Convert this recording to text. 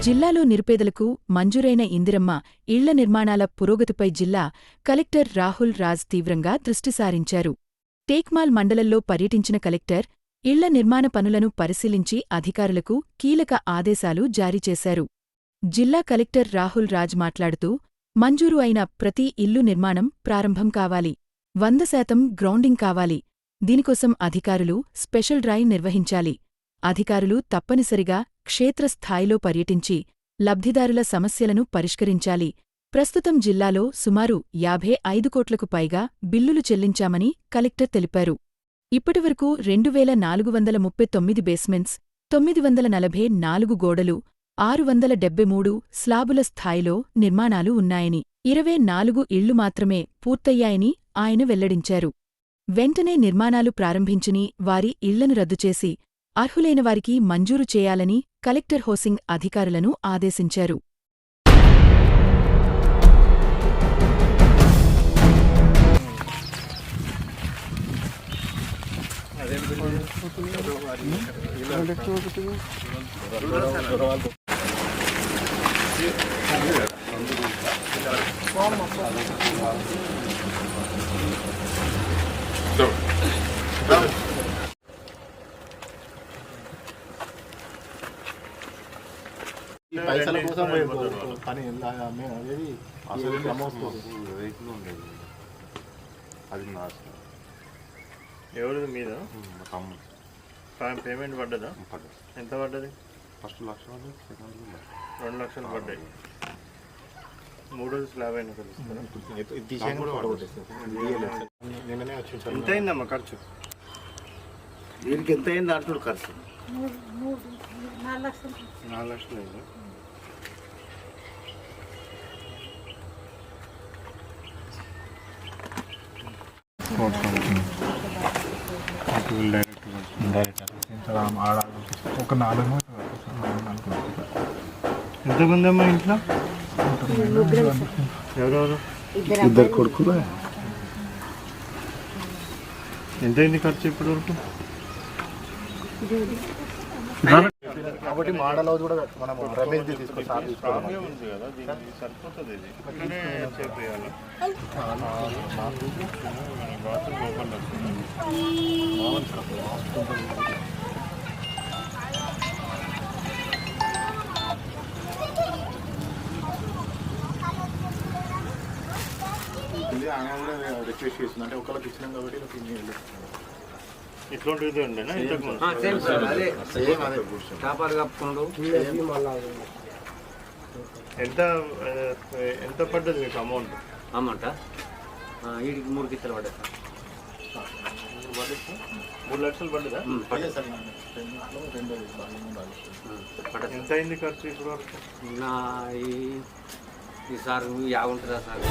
జిల్లాలో నిరుపేదలకు మంజూరైన ఇందిరమ్మ ఇళ్ల నిర్మాణాల పురోగతిపై జిల్లా కలెక్టర్ రాహుల్ రాజ్ తీవ్రంగా దృష్టి సారించారు. టేక్మాల్ మండలంలో పర్యటించిన కలెక్టర్ ఇళ్ల నిర్మాణ పనులను పరిశీలించి అధికారులకు కీలక ఆదేశాలు జారీ చేశారు. జిల్లా కలెక్టర్ రాహుల్ రాజ్ మాట్లాడుతూ, మంజూరు అయిన ప్రతి ఇల్లు నిర్మాణం ప్రారంభం కావాలి, 100% గ్రౌండింగ్ కావాలి. దీనికోసం అధికారులు స్పెషల్ డ్రైవ్ నిర్వహించాలి. అధికారులు తప్పనిసరిగా క్షేత్రస్థాయిలో పర్యటించి లబ్ధిదారుల సమస్యలను పరిష్కరించాలి. ప్రస్తుతం జిల్లాలో సుమారు 55 కోట్లకు పైగా బిల్లులు చెల్లించామని కలెక్టర్ తెలిపారు. ఇప్పటివరకు 2439 బేస్మెంట్స్, 944 గోడలు, 673 స్లాబుల స్థాయిలో నిర్మాణాలు ఉన్నాయని, 24 ఇళ్లు మాత్రమే పూర్తయ్యాయని ఆయన వెల్లడించారు. వెంటనే నిర్మాణాలు ప్రారంభించని వారి ఇళ్లను రద్దుచేసి అర్హులైన వారికి మంజూరు చేయాలని కలెక్టర్ హోసింగ్ అధికారులను ఆదేశించారు. పైసల కోసం పని అనేది అసలు వెహికల్ ఉండేది అది నా ఎవరిది మీద తమ్ముడు పేమెంట్ పడ్డదా? ఎంత పడ్డది? ఫస్ట్ 1 లక్ష పడ్డది, సెకండ్ 2 లక్షలు పడ్డాయి. మూడోది స్లాబ్ అయినా కలుస్తారా? ఎంత అయిందమ్మా ఖర్చు? దీనికి ఎంత అయింది అంటుడు ఖర్చు? 4 లక్షలు అయిందా? ఒక 4 ఎంతమంది అమ్మా ఇంట్లో? ఎవరెవరు? 2 కొడుకులు. ఎంత అయింది ఖర్చు ఇప్పటి వరకు? కాబట్టి మోడల్ హౌస్ కూడా మనం రమేష్ తీసుకొస్తాం ఉంది కదా, దీనికి సరిపోతుంది. ఇది ఇక్కడనే చేయాలి. బాత్రూమ్ ఓపెన్ వస్తుంది. ఆమె కూడా రిక్వెస్ట్ చేస్తుంది, అంటే ఒకళ్ళకి ఇచ్చినాం కాబట్టి ఇట్లాంటిది ఉండేనా ఇంతకుముందు? ఎంత పడ్డది మీకు అమౌంట్? వీడికి 3 కిచ్చలు పడ్డాయి. 3 లక్షలు పడ్డదా? ఎంత అయింది ఖర్చు ఇప్పుడు వరకు? ఈసారి 50 ఉంటుందా సార్?